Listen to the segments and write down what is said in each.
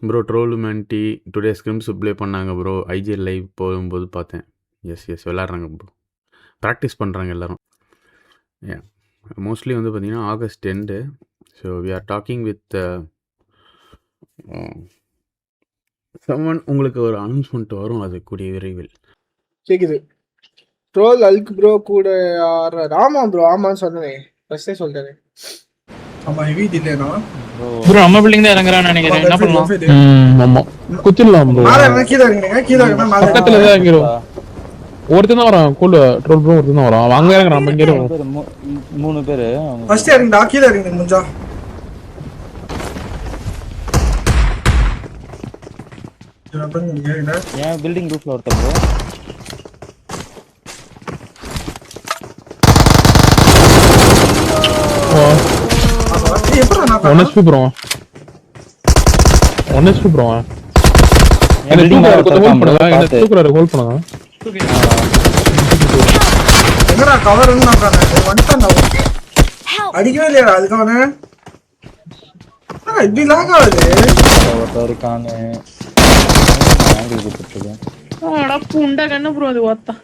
Bro ட்ரோலுமேன்டி today scrims play பண்ணாங்க bro. IGL live போகும்போது பார்த்தேன். S விளாட்றாங்க bro. ப்ராக்டிஸ் பண்ணுறாங்க எல்லோரும். மோஸ்ட்லி வந்து பார்த்தீங்கன்னா August end. So we are talking with someone. உங்களுக்கு ஒரு அனௌன்ஸ்மெண்ட் வரும், அது கூடிய விரைவில். கேக்குது. ட்ரோல் அல்க் ப்ரோ கூட ஆமா ப்ரோ, ஆமான்னு சொன்னேன் ஃபர்ஸ்டே சொல்லிட்டேன். ஆமா ஹெவி டிலேனா ப்ரோ நம்ம பில்டிங் தான் இறங்குறான்னு நினைக்கிறேன். என்ன பண்ணலாம்? ஆமா குத்திடலாம் ப்ரோ. மேல என்ன கீழ இறங்குங்க, கீழ இறங்குனா மேல பக்கத்துல தான் இறங்கிரும். ஒருத்தன் தான் வரான், கூல் ட்ரோல் ப்ரோ ஒருத்தன் தான் வரான். அவன் அங்க இறங்குறான், நம்ம இங்க இருக்கோம். 3 பேர். ஃபர்ஸ்ட் இறங்குடா, கீழ இறங்குங்க முஞ்சா. ஏன் பில்டிங் ரூஃப்ல ஒருத்தன் ப்ரோ. One SP bro. என்ன தூக்குறாரு, ஹோல்ட் பண்ணுங்க. எங்கடா கவர்ன்னு நான்றானே வந்துட்டான். அடிக்கவே இல்லையா அதுக்கான இப்படி லாக் ஆகுது. ஒருத்தர் இருக்கானே ஆங்கிள் கொடுத்துட்டு. அட புண்டா கண்ணு ப்ரோ அது ஓத்தா.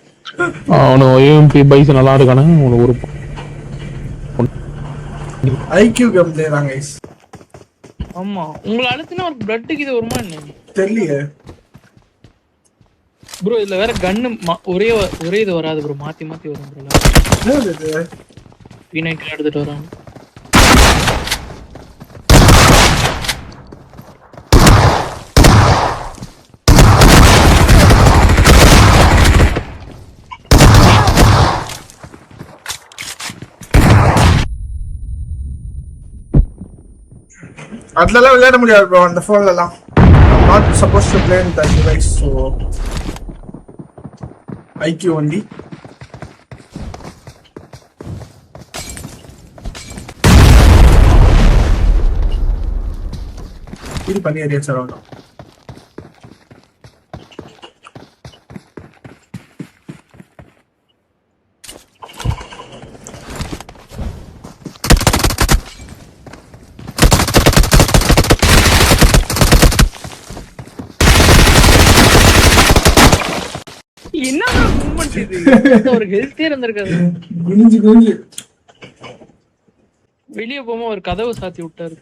அவனு ஏஎம்பி பைஸ் நல்லா இருக்கானே. அவனுக்கு ஒரு ஐக்யூ கேம் தேறாங்க गाइस. ஆமா உங்களை அழுத்தினா ஒரு பிளட்டுக்கு இது வருமா என்ன தெரியல ப்ரோ. இதுல வேற கன்னு ஒரே இது வராது ப்ரோ, மாத்தி வரும் ப்ரோ. என்னது இது? P90 எடுத்துட்டு வராங்க. அதெல்லாம் விளையாட முடியாது ப்ரோ அந்த ஃபோன்ல எல்லாம். not supposed to play in that device, so IQ only. இது பண்ணி ஏரியா சார் ஆகும். என்ன மூவ்மெண்ட் இது? ஒரு ஹெல்த்தியா இருந்திருக்காது. குனிஞ்சு வெளியே போகாம ஒரு கதவு சாத்தி விட்டாரு.